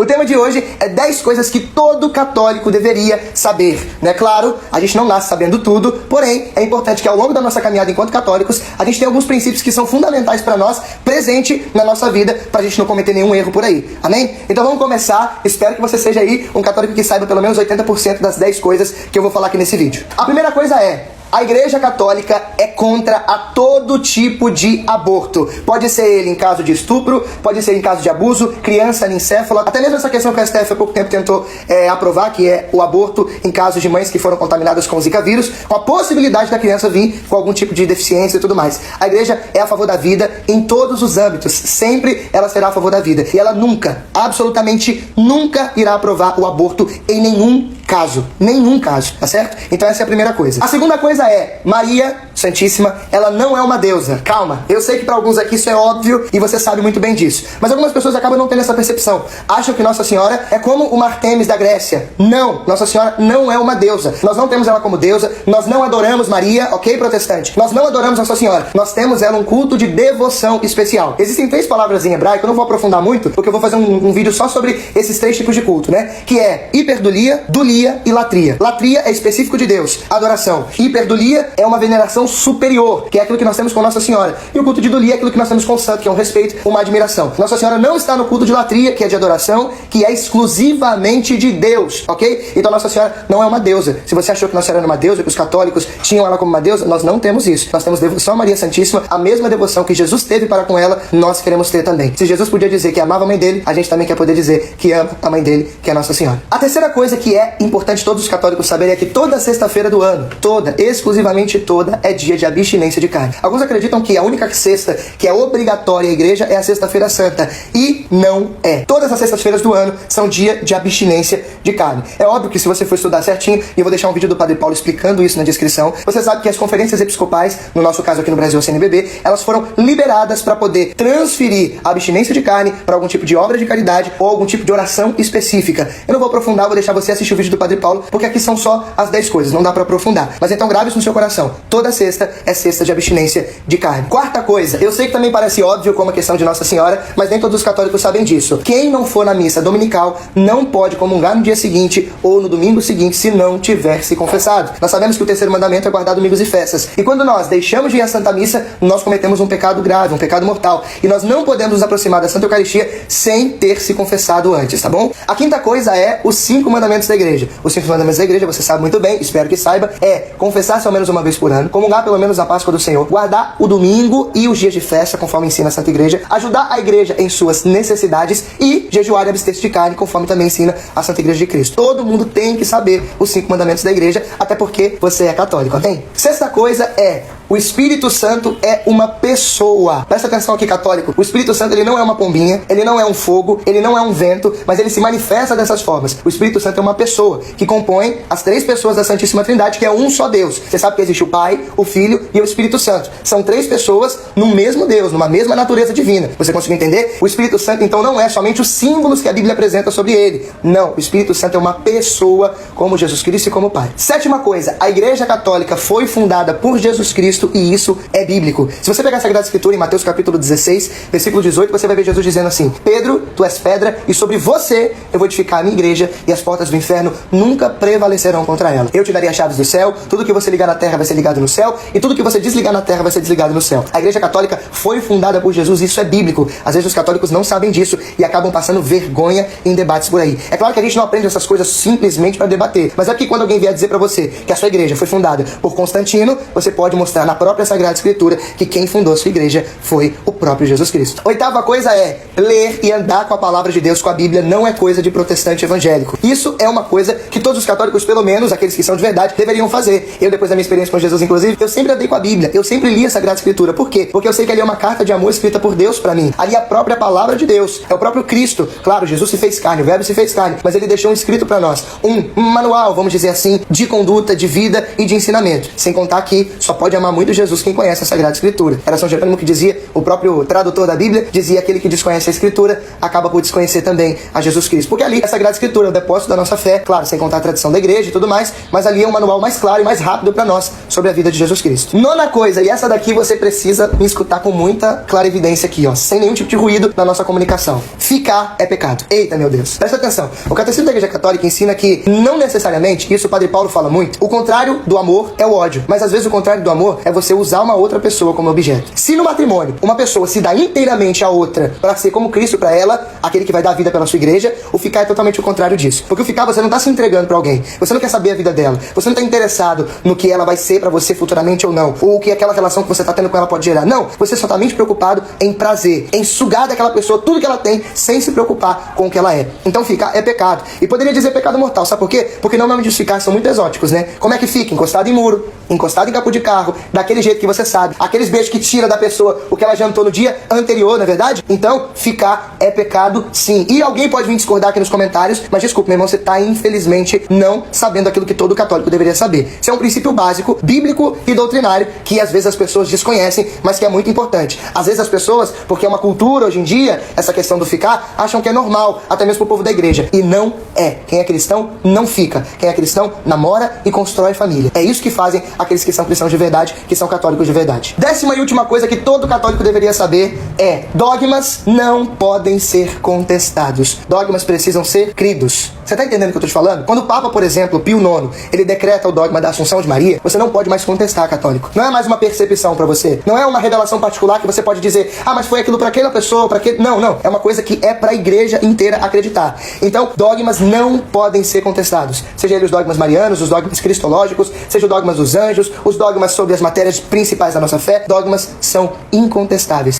O tema de hoje é 10 coisas que todo católico deveria saber, né? Claro, a gente não nasce sabendo tudo, porém, é importante que ao longo da nossa caminhada enquanto católicos, a gente tenha alguns princípios que são fundamentais para nós, presente na nossa vida, pra gente não cometer nenhum erro por aí, amém? Então vamos começar, espero que você seja aí um católico que saiba pelo menos 80% das 10 coisas que eu vou falar aqui nesse vídeo. A primeira coisa é: a Igreja Católica é contra a todo tipo de aborto. Pode ser ele em caso de estupro, pode ser em caso de abuso, criança anencéfala, até mesmo essa questão que a STF há pouco tempo tentou aprovar, que é o aborto em casos de mães que foram contaminadas com o Zika vírus, com a possibilidade da criança vir com algum tipo de deficiência e tudo mais. A Igreja é a favor da vida em todos os âmbitos, sempre ela será a favor da vida. E ela nunca, absolutamente nunca irá aprovar o aborto em nenhum caso, tá certo? Então essa é a primeira coisa. A segunda coisa é: Maria Santíssima, ela não é uma deusa. Calma, eu sei que para alguns aqui isso é óbvio e você sabe muito bem disso, mas algumas pessoas acabam não tendo essa percepção. Acham que Nossa Senhora é como o Artemis da Grécia. Não, Nossa Senhora não é uma deusa. Nós não temos ela como deusa, nós não adoramos Maria, ok, protestante? Nós não adoramos Nossa Senhora, nós temos ela um culto de devoção especial. Existem 3 palavras em hebraico, eu não vou aprofundar muito, porque eu vou fazer um vídeo só sobre esses 3 tipos de culto, né? Que é hiperdulia, dulia e latria. Latria é específico de Deus, adoração. Hiperdulia é uma veneração superior, que é aquilo que nós temos com Nossa Senhora. E o culto de dulia é aquilo que nós temos com o santo, que é um respeito, uma admiração. Nossa Senhora não está no culto de latria, que é de adoração, que é exclusivamente de Deus, ok? Então Nossa Senhora não é uma deusa. Se você achou que Nossa Senhora era uma deusa, que os católicos tinham ela como uma deusa, nós não temos isso. Nós temos devoção a Maria Santíssima, a mesma devoção que Jesus teve para com ela, nós queremos ter também. Se Jesus podia dizer que amava a mãe dele, a gente também quer poder dizer que ama a mãe dele, que é Nossa Senhora. A terceira coisa que é importante todos os católicos saberem é que toda sexta-feira do ano, exclusivamente toda, é dia de abstinência de carne. Alguns acreditam que a única sexta que é obrigatória à igreja é a sexta-feira santa, e não é. Todas as sextas-feiras do ano são dia de abstinência de carne. É óbvio que se você for estudar certinho, e eu vou deixar um vídeo do Padre Paulo explicando isso na descrição, você sabe que as conferências episcopais, no nosso caso aqui no Brasil, a CNBB, elas foram liberadas para poder transferir a abstinência de carne para algum tipo de obra de caridade ou algum tipo de oração específica. Eu não vou aprofundar, vou deixar você assistir o vídeo do Padre Paulo, porque aqui são só as 10 coisas, não dá para aprofundar. Mas então grave isso no seu coração. Toda sexta é sexta de abstinência de carne. Quarta coisa, eu sei que também parece óbvio como a questão de Nossa Senhora, mas nem todos os católicos sabem disso. Quem não for na missa dominical não pode comungar no dia seguinte ou no domingo seguinte se não tiver se confessado. Nós sabemos que o terceiro mandamento é guardar domingos e festas. E quando nós deixamos de ir à Santa Missa, nós cometemos um pecado grave, um pecado mortal. E nós não podemos nos aproximar da Santa Eucaristia sem ter se confessado antes, tá bom? A quinta coisa é os 5 mandamentos da igreja. Os 5 mandamentos da igreja, você sabe muito bem, espero que saiba, é confessar-se ao menos uma vez por ano, comungar pelo menos a Páscoa do Senhor, guardar o domingo e os dias de festa, conforme ensina a Santa Igreja, ajudar a igreja em suas necessidades e jejuar e abster-se de carne, conforme também ensina a Santa Igreja de Cristo. Todo mundo tem que saber os 5 mandamentos da igreja, até porque você é católico, amém? Sexta coisa é: o Espírito Santo é uma pessoa. Presta atenção aqui, católico. O Espírito Santo, ele não é uma pombinha, ele não é um fogo, ele não é um vento, mas ele se manifesta dessas formas. O Espírito Santo é uma pessoa que compõe as 3 pessoas da Santíssima Trindade, que é um só Deus. Você sabe que existe o Pai, o Filho e o Espírito Santo. São 3 pessoas no mesmo Deus, numa mesma natureza divina. Você conseguiu entender? O Espírito Santo, então, não é somente os símbolos que a Bíblia apresenta sobre ele. Não, o Espírito Santo é uma pessoa, como Jesus Cristo e como Pai. Sétima coisa, a Igreja Católica foi fundada por Jesus Cristo e isso é bíblico. Se você pegar a Sagrada Escritura em Mateus capítulo 16, versículo 18, você vai ver Jesus dizendo assim: Pedro, tu és pedra e sobre você eu vou edificar a minha igreja e as portas do inferno nunca prevalecerão contra ela. Eu te darei as chaves do céu, tudo que você ligar na terra vai ser ligado no céu e tudo que você desligar na terra vai ser desligado no céu. A Igreja Católica foi fundada por Jesus e isso é bíblico. Às vezes os católicos não sabem disso e acabam passando vergonha em debates por aí. É claro que a gente não aprende essas coisas simplesmente para debater, mas é que quando alguém vier dizer para você que a sua igreja foi fundada por Constantino, você pode mostrar na própria Sagrada Escritura que quem fundou a sua igreja foi o próprio Jesus Cristo. Oitava coisa é: ler e andar com a palavra de Deus, com a Bíblia, não é coisa de protestante evangélico. Isso é uma coisa que todos os católicos, pelo menos aqueles que são de verdade, deveriam fazer. Eu, depois da minha experiência com Jesus, inclusive, eu sempre andei com a Bíblia, eu sempre li a Sagrada Escritura. Por quê? Porque eu sei que ali é uma carta de amor escrita por Deus para mim. Ali é a própria palavra de Deus, é o próprio Cristo. Claro, Jesus se fez carne, o Verbo se fez carne, mas ele deixou um escrito para nós, um manual, vamos dizer assim, de conduta, de vida e de ensinamento. Sem contar que só pode amar muito Jesus quem conhece a Sagrada Escritura. Era São Jerônimo que dizia, o próprio tradutor da Bíblia dizia: aquele que desconhece a Escritura acaba por desconhecer também a Jesus Cristo. Porque ali a Sagrada Escritura é o depósito da nossa fé, claro, sem contar a tradição da igreja e tudo mais, mas ali é um manual mais claro e mais rápido para nós sobre a vida de Jesus Cristo. Nona coisa, e essa daqui você precisa me escutar com muita clarividência aqui, ó, sem nenhum tipo de ruído na nossa comunicação. Ficar é pecado. Eita, meu Deus. Presta atenção. O Catecismo da Igreja Católica ensina que, não necessariamente, isso o Padre Paulo fala muito, o contrário do amor é o ódio. Mas às vezes o contrário do amor é você usar uma outra pessoa como objeto. Se no matrimônio uma pessoa se dá inteiramente à outra para ser como Cristo para ela, aquele que vai dar vida pela sua igreja, o ficar é totalmente o contrário disso. Porque o ficar, você não está se entregando para alguém. Você não quer saber a vida dela. Você não está interessado no que ela vai ser para você futuramente ou não. Ou o que aquela relação que você está tendo com ela pode gerar. Não. Você só está mente preocupado em prazer, em sugar daquela pessoa tudo que ela tem, sem se preocupar com o que ela é. Então ficar é pecado. E poderia dizer pecado mortal. Sabe por quê? Porque não nomes de ficar são muito exóticos, né? Como é que fica? Encostado em muro, encostado em capô de carro, daquele jeito que você sabe. Aqueles beijos que tira da pessoa o que ela jantou no dia anterior, não é verdade? Então, ficar é pecado, sim. E alguém pode vir discordar aqui nos comentários, mas desculpa, meu irmão, você está infelizmente não sabendo aquilo que todo católico deveria saber. Isso é um princípio básico, bíblico e doutrinário, que às vezes as pessoas desconhecem, mas que é muito importante. Às vezes as pessoas, porque é uma cultura hoje em dia, essa questão do ficar, acham que é normal, até mesmo pro povo da igreja. E não é. Quem é cristão não fica. Quem é cristão namora e constrói família. É isso que fazem aqueles que são cristãos de verdade, que são católicos de verdade. 10ª e última coisa que todo católico deveria saber é: dogmas não podem ser contestados. Dogmas precisam ser cridos. Você tá entendendo o que eu tô te falando? Quando o Papa, por exemplo, Pio IX, ele decreta o dogma da Assunção de Maria, você não pode mais contestar, católico. Não é mais uma percepção pra você. Não é uma revelação particular que você pode dizer: ah, mas foi aquilo pra aquela pessoa, pra aquele... Não, não. É uma coisa que é pra igreja inteira acreditar. Então, dogmas não podem ser contestados. Seja eles os dogmas marianos, os dogmas cristológicos, seja os dogmas dos anjos, os dogmas sobre as matérias principais da nossa fé, dogmas são incontestáveis.